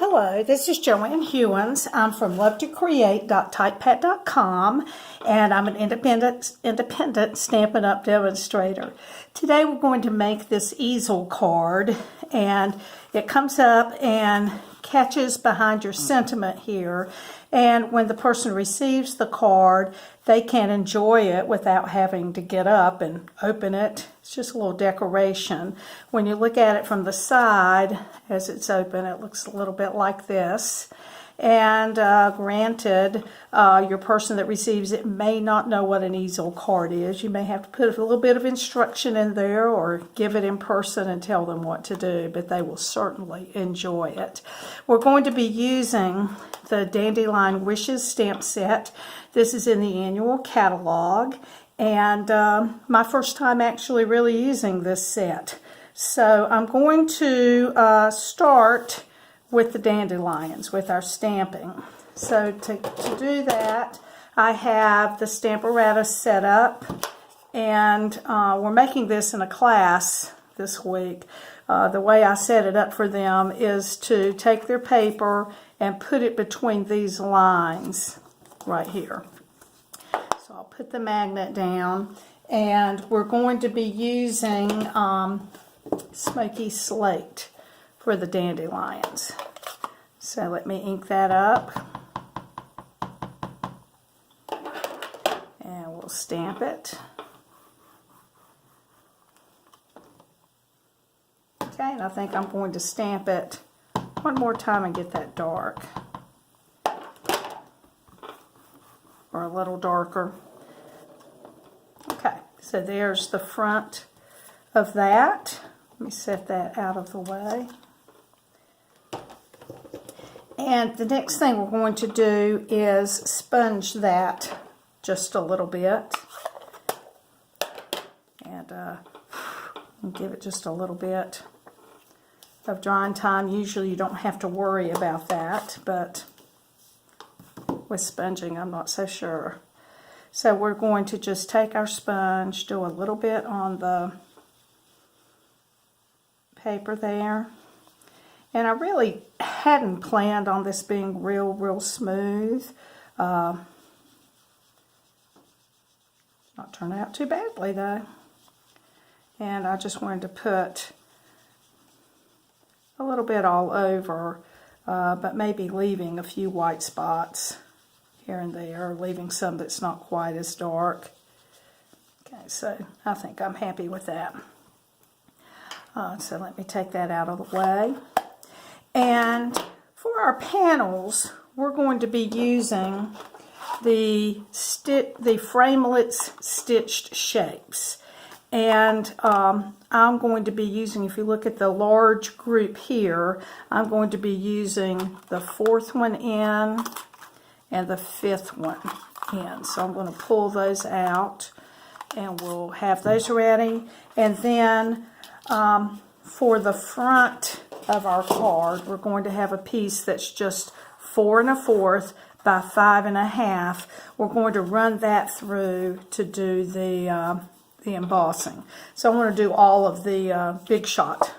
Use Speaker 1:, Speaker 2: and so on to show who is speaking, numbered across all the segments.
Speaker 1: Hello, this is Joanne Hewins. I'm from LoveToCreate.typepad.com, and I'm an independent Stampin' Up! Demonstrator. Today we're going to make this easel card, and it comes up and catches behind your sentiment here, and when the person receives the card, they can enjoy it without having to get up and open it. It's just a little decoration. When you look at it from the side, as it's open, it looks a little bit like this. And granted, your person that receives it may not know what an easel card is. You may have to put a little bit of instruction in there or give it in person and tell them what to do, but they will certainly enjoy it. We're going to be using the Dandelion Wishes stamp set. This is in the annual catalog, and my first time actually really using this set. So I'm going to start with the dandelions, with our stamping. So to do that, I have the Stamparatus set up, and we're making this in a class this week. The way I set it up for them is to take their paper and put it between these lines right here. So I'll put the magnet down, and we're going to be using Smoky Slate for the dandelions. So let me ink that up, and we'll stamp it. Okay, and I think I'm going to stamp it one more time and get that dark, or a little darker. Okay, so there's the front of that. Let me set that out of the way. And the next thing we're going to do is sponge that just a little bit. And give it just a little bit of drying time. Usually you don't have to worry about that, but with sponging I'm not so sure. So we're going to just take our sponge, do a little bit on the paper there. And I really hadn't planned on this being real smooth. Not turned out too badly though. And I just wanted to put a little bit all over, but maybe leaving a few white spots here and there, leaving some that's not quite as dark. Okay, so I think I'm happy with that. So let me take that out of the way. And for our panels, we're going to be using the Framelits stitched shapes. And I'm going to be using, if you look at the large group here, I'm going to be using the 4th one in and the 5th one in. So I'm going to pull those out, and we'll have those ready. And then for the front of our card, we're going to have a piece that's just 4 1/4 by 5 1/2. We're going to run that through to do the embossing. So I want to do all of the Big Shot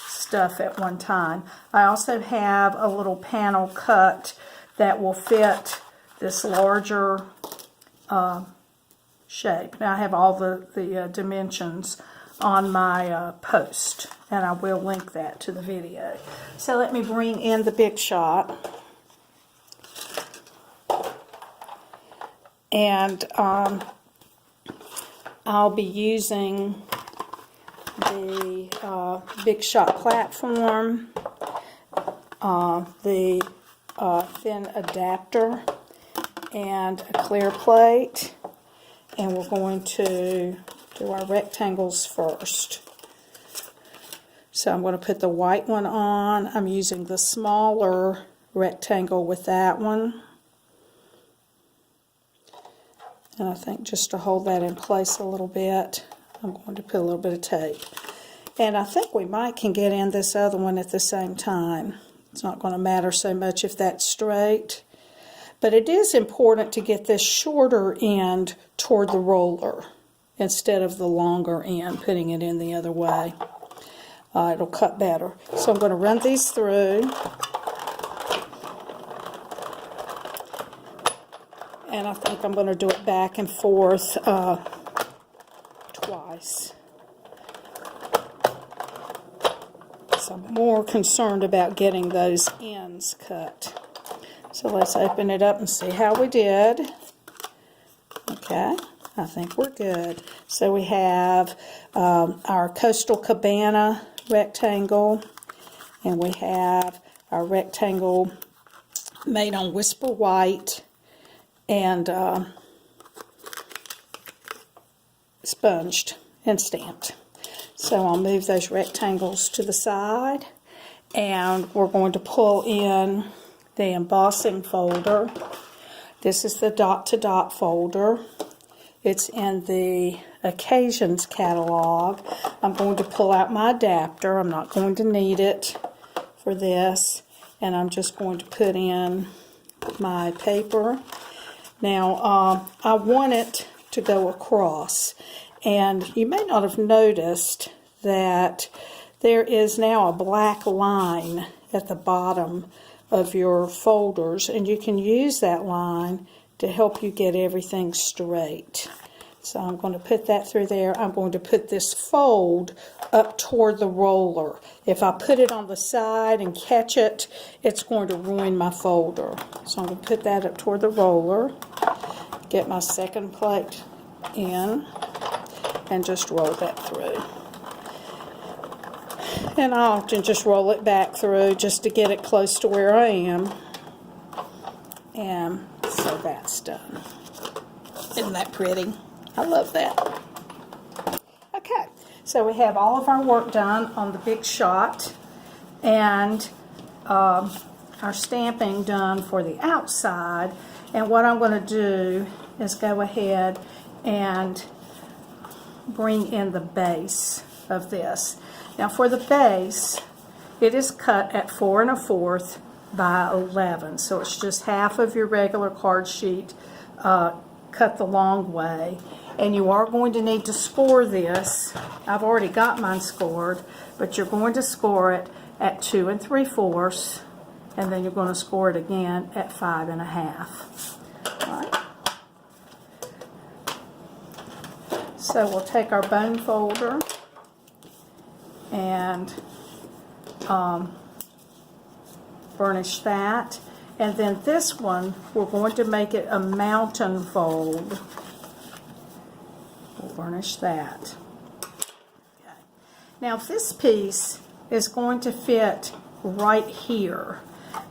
Speaker 1: stuff at one time. I also have a little panel cut that will fit this larger shape. Now I have all the dimensions on my post, and I will link that to the video. So let me bring in the Big Shot, and I'll be using the Big Shot platform, the thin adapter, and a clear plate, and we're going to do our rectangles first. So I'm going to put the white one on. I'm using the smaller rectangle with that one. And I think just to hold that in place a little bit, I'm going to put a little bit of tape. And I think we can get in this other one at the same time. It's not going to matter so much if that's straight. But it is important to get this shorter end toward the roller instead of the longer end, putting it in the other way. It'll cut better. So I'm going to run these through. And I think I'm going to do it back and forth twice. So I'm more concerned about getting those ends cut. So let's open it up and see how we did. Okay, I think we're good. So we have our Coastal Cabana rectangle, and we have our rectangle made on Whisper White and sponged and stamped. So I'll move those rectangles to the side, and we're going to pull in the embossing folder. This is the Dot to Dot folder. It's in the Occasions catalog. I'm going to pull out my adapter. I'm not going to need it for this, and I'm just going to put in my paper. Now, I want it to go across, and you may not have noticed that there is now a black line at the bottom of your folders, and you can use that line to help you get everything straight. So I'm going to put that through there. I'm going to put this fold up toward the roller. If I put it on the side and catch it, it's going to ruin my folder. So I'm going to put that up toward the roller, get my second plate in, and just roll that through. And I often just roll it back through just to get it close to where I am. And so that's done. Isn't that pretty? I love that. Okay, so we have all of our work done on the big shot, and our stamping done for the outside. And what I'm going to do is go ahead and bring in the base of this. Now for the base, it is cut at 4 1/4 by 11, so it's just half of your regular card sheet cut the long way. And you are going to need to score this. I've already got mine scored, but you're going to score it at 2 3/4, and then you're going to score it again at 5 1/2. All right. So we'll take our bone folder and burnish that. And then this one, we're going to make it a mountain fold. We'll burnish that. Okay. Now this piece is going to fit right here,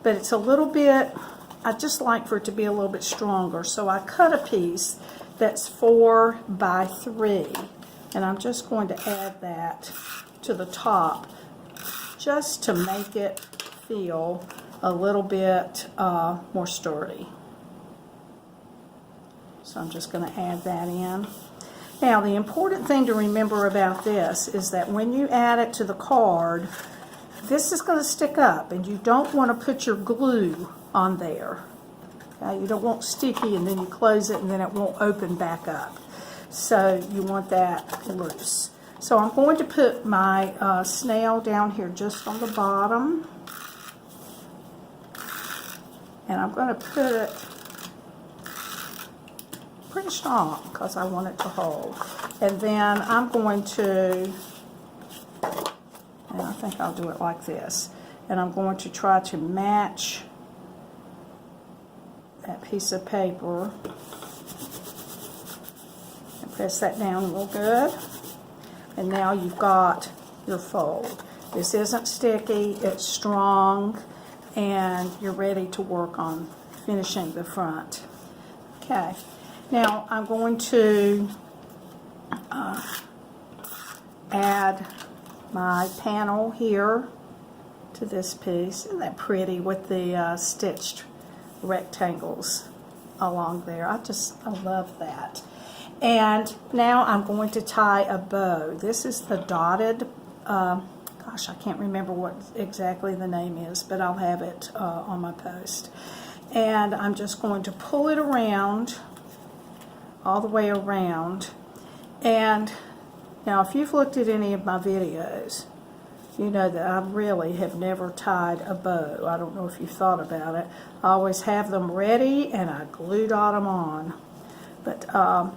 Speaker 1: but it's a little bit, I just like for it to be a little bit stronger. So I cut a piece that's 4 by 3, and I'm just going to add that to the top just to make it feel a little bit more sturdy. So I'm just going to add that in. Now the important thing to remember about this is that when you add it to the card, this is going to stick up, and you don't want to put your glue on there. Okay? You don't want sticky and then you close it and then it won't open back up. So you want that loose. So I'm going to put my snail down here just on the bottom. And I'm going to put it pretty strong because I want it to hold. And then I'm going to, and I think I'll do it like this. And I'm going to try to match that piece of paper. And press that down real good. And now you've got your fold. This isn't sticky, it's strong, and you're ready to work on finishing the front. Okay, now I'm going to add my panel here to this piece. Isn't that pretty with the stitched rectangles along there? I love that. And now I'm going to tie a bow. This is the dotted, gosh, I can't remember what exactly the name is, but I'll have it on my post. And I'm just going to pull it around, all the way around. And now if you've looked at any of my videos, you know that I really have never tied a bow. I don't know if you've thought about it. I always have them ready and I glue dot them on. But I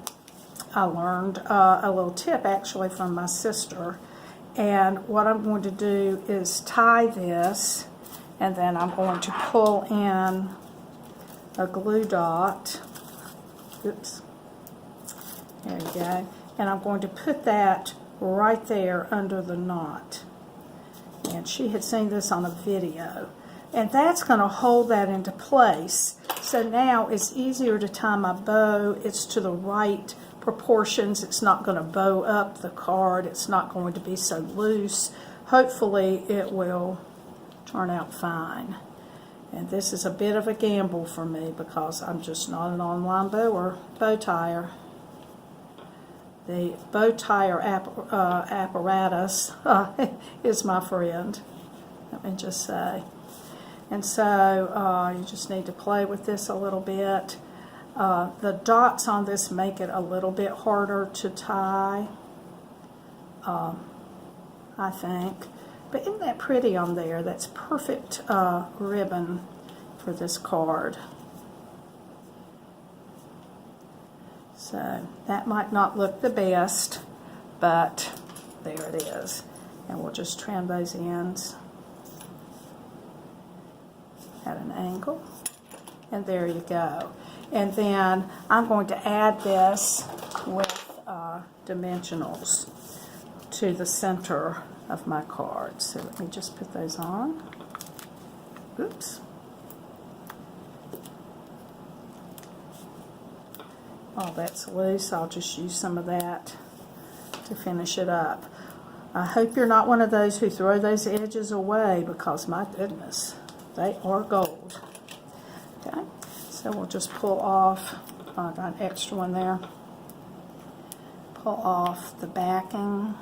Speaker 1: learned a little tip actually from my sister. And what I'm going to do is tie this, and then I'm going to pull in a glue dot. Oops. There you go. And I'm going to put that right there under the knot. And she had seen this on a video. And that's going to hold that into place. So now it's easier to tie my bow. It's to the right proportions. It's not going to bow up the card. It's not going to be so loose. Hopefully it will turn out fine. And this is a bit of a gamble for me because I'm just not an online bow tire. The bow tire apparatus is my friend, let me just say. And so you just need to play with this a little bit. The dots on this make it a little bit harder to tie, I think. But isn't that pretty on there? That's perfect ribbon for this card. So that might not look the best, but there it is. And we'll just trim those ends at an angle. And there you go. And then I'm going to add this with dimensionals to the center of my card. So let me just put those on. Oops. Oh, that's loose. I'll just use some of that to finish it up. I hope you're not one of those who throw those edges away because, my goodness, they are gold. Okay, so we'll just pull off, got an extra one there, pull off the backing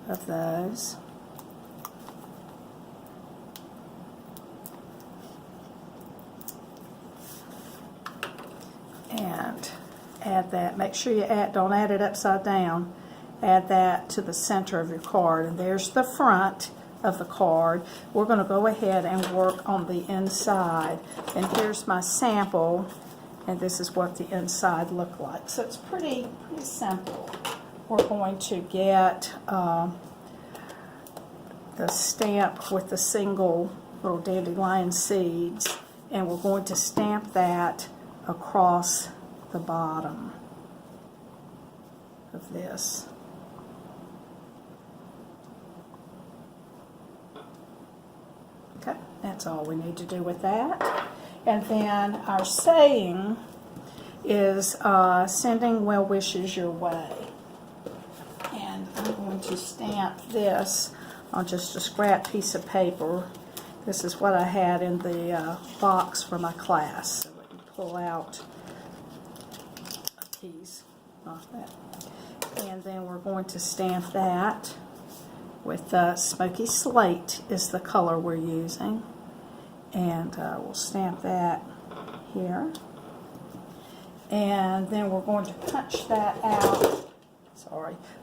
Speaker 1: of those. And add that. Make sure you don't add it upside down. Add that to the center of your card. And there's the front of the card. We're going to go ahead and work on the inside. And here's my sample. And this is what the inside looked like. So it's pretty simple. We're going to get the stamp with the single little dandelion seeds. And we're going to stamp that across the bottom of this. Okay, that's all we need to do with that. And then our saying is sending well wishes your way. And I'm going to stamp this on just a scrap piece of paper. This is what I had in the box for my class. So let me pull out a piece off that. And then we're going to stamp that with Smoky Slate is the color we're using. And we'll stamp that here. And then we're going to punch that out,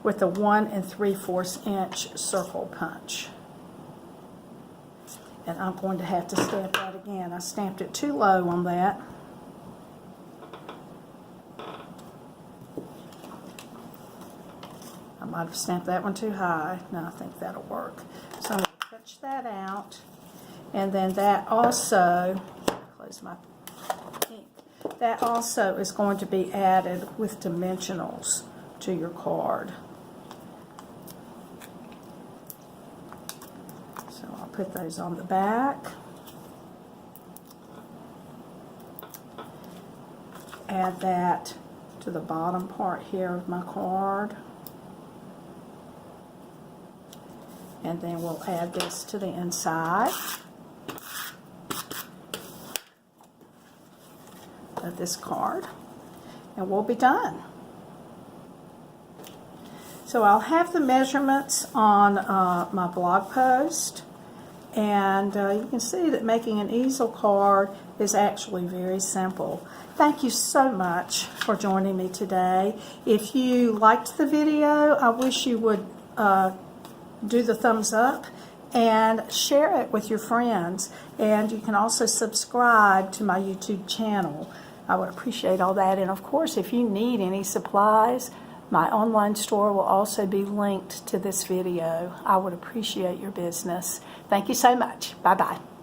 Speaker 1: with a 1 3/4 inch circle punch. And I'm going to have to stamp that again. I stamped it too low on that. I might have stamped that one too high. No, I think that'll work. So I'm going to punch that out. And then that also, close my ink, that also is going to be added with dimensionals to your card. So I'll put those on the back. Add that to the bottom part here of my card. And then we'll add this to the inside of this card. And we'll be done. So I'll have the measurements on my blog post, and you can see that making an easel card is actually very simple. Thank you so much for joining me today. If you liked the video, I wish you would do the thumbs up and share it with your friends. And you can also subscribe to my YouTube channel. I would appreciate all that. And of course, if you need any supplies, my online store will also be linked to this video. I would appreciate your business. Thank you so much. Bye-bye.